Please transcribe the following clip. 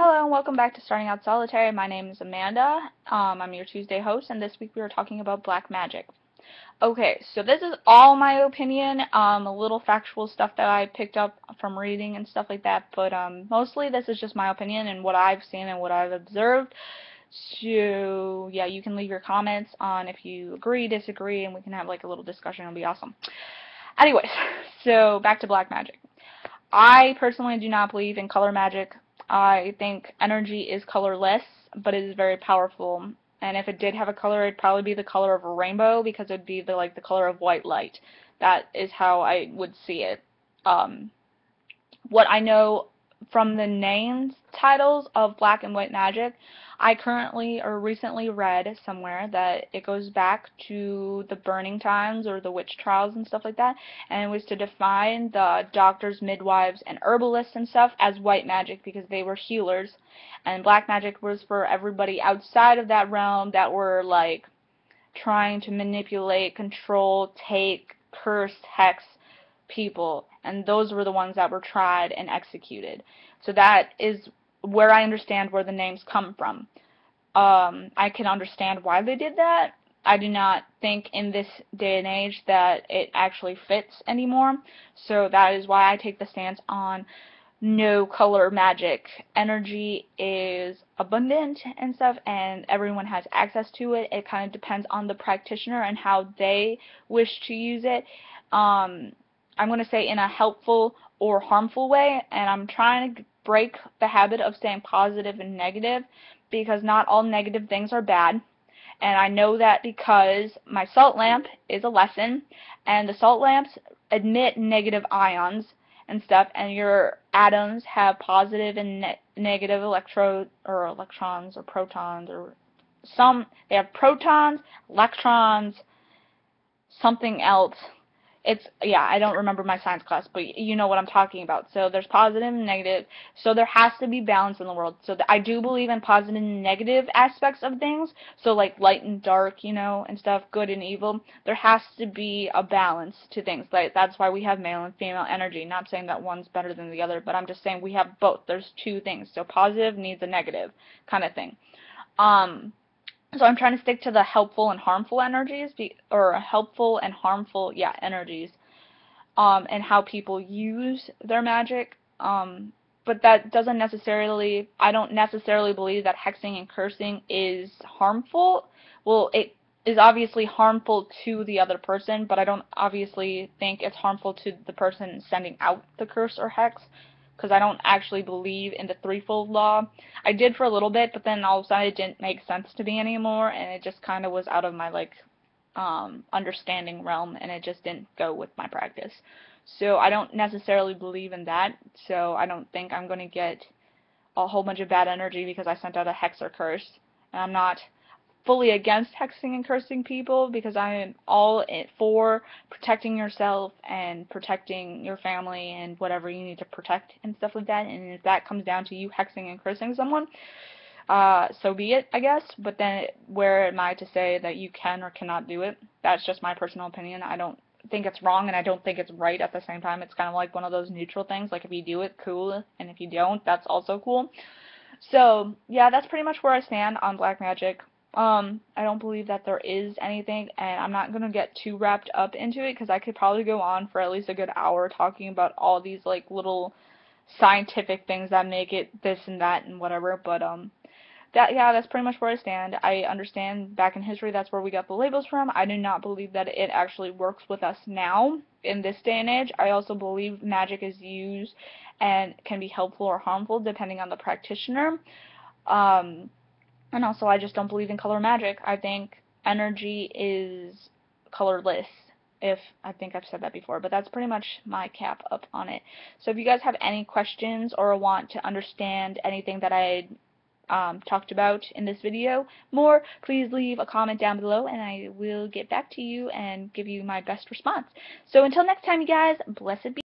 Hello and welcome back to Starting Out Solitary. My name is Amanda. I'm your Tuesday host, and this week we are talking about black magic. Okay, so this is all my opinion, a little factual stuff that I picked up from reading and stuff like that, but mostly this is just my opinion and what I've seen and what I've observed. So yeah, you can leave your comments on if you agree, disagree, and we can have like a little discussion. It'll be awesome. Anyways, so back to black magic. I personally do not believe in color magic. I think energy is colorless, but it is very powerful. And if it did have a color, it'd probably be the color of a rainbow because it'd be the color of white light. That is how I would see it. What I know from the names titles of black and white magic, I currently or recently read somewhere that it goes back to the burning times or the witch trials and stuff like that, and it was to define the doctors, midwives, and herbalists and stuff as white magic because they were healers, and black magic was for everybody outside of that realm that were like trying to manipulate, control, take, curse, hex people, and those were the ones that were tried and executed. So that is where I understand where the names come from. I can understand why they did that. I do not think in this day and age that it actually fits anymore, so that is why I take the stance on no color magic. Energy is abundant and stuff, and everyone has access to it. It kind of depends on the practitioner and how they wish to use it. I'm going to say in a helpful or harmful way, and I'm trying to break the habit of saying positive and negative because not all negative things are bad. And I know that because my salt lamp is a lesson, and the salt lamps emit negative ions and stuff, and your atoms have positive and negative electrons or protons, or they have protons, electrons, something else. Yeah, I don't remember my science class, but you know what I'm talking about. So there's positive and negative, so there has to be balance in the world. So I do believe in positive and negative aspects of things, so like light and dark, and stuff, good and evil. There has to be a balance to things. Like that's why we have male and female energy. Not saying that one's better than the other, but I'm just saying we have both. There's two things, so positive needs a negative kind of thing. So I'm trying to stick to the helpful and harmful energies, or helpful and harmful, energies, and how people use their magic. But that doesn't necessarily, I don't necessarily believe that hexing and cursing is harmful. Well, it is obviously harmful to the other person, but I don't obviously think it's harmful to the person sending out the curse or hex, because I don't actually believe in the threefold law. I did for a little bit, but then all of a sudden it didn't make sense to me anymore, and it just kind of was out of my understanding realm, and it just didn't go with my practice. So I don't necessarily believe in that, so I don't think I'm going to get a whole bunch of bad energy because I sent out a hex or curse. And I'm not fully against hexing and cursing people because I am all for protecting yourself and protecting your family and whatever you need to protect and stuff like that. And if that comes down to you hexing and cursing someone, so be it, I guess. But then where am I to say that you can or cannot do it? That's just my personal opinion. I don't think it's wrong and I don't think it's right at the same time. It's kind of like one of those neutral things. Like if you do it, cool, and if you don't, that's also cool. So yeah, that's pretty much where I stand on black magic. I don't believe that there is anything, and I'm not going to get too wrapped up into it because I could probably go on for at least a good hour talking about all these little scientific things that make it this and that and whatever, but that's pretty much where I stand. I understand back in history that's where we got the labels from. I do not believe that it actually works with us now in this day and age. I also believe magic is used and can be helpful or harmful depending on the practitioner. And also I just don't believe in color magic. I think energy is colorless. I think I've said that before, but that's pretty much my cap up on it. So if you guys have any questions or want to understand anything that I talked about in this video more, please leave a comment down below and I will get back to you and give you my best response. So until next time, you guys, blessed be.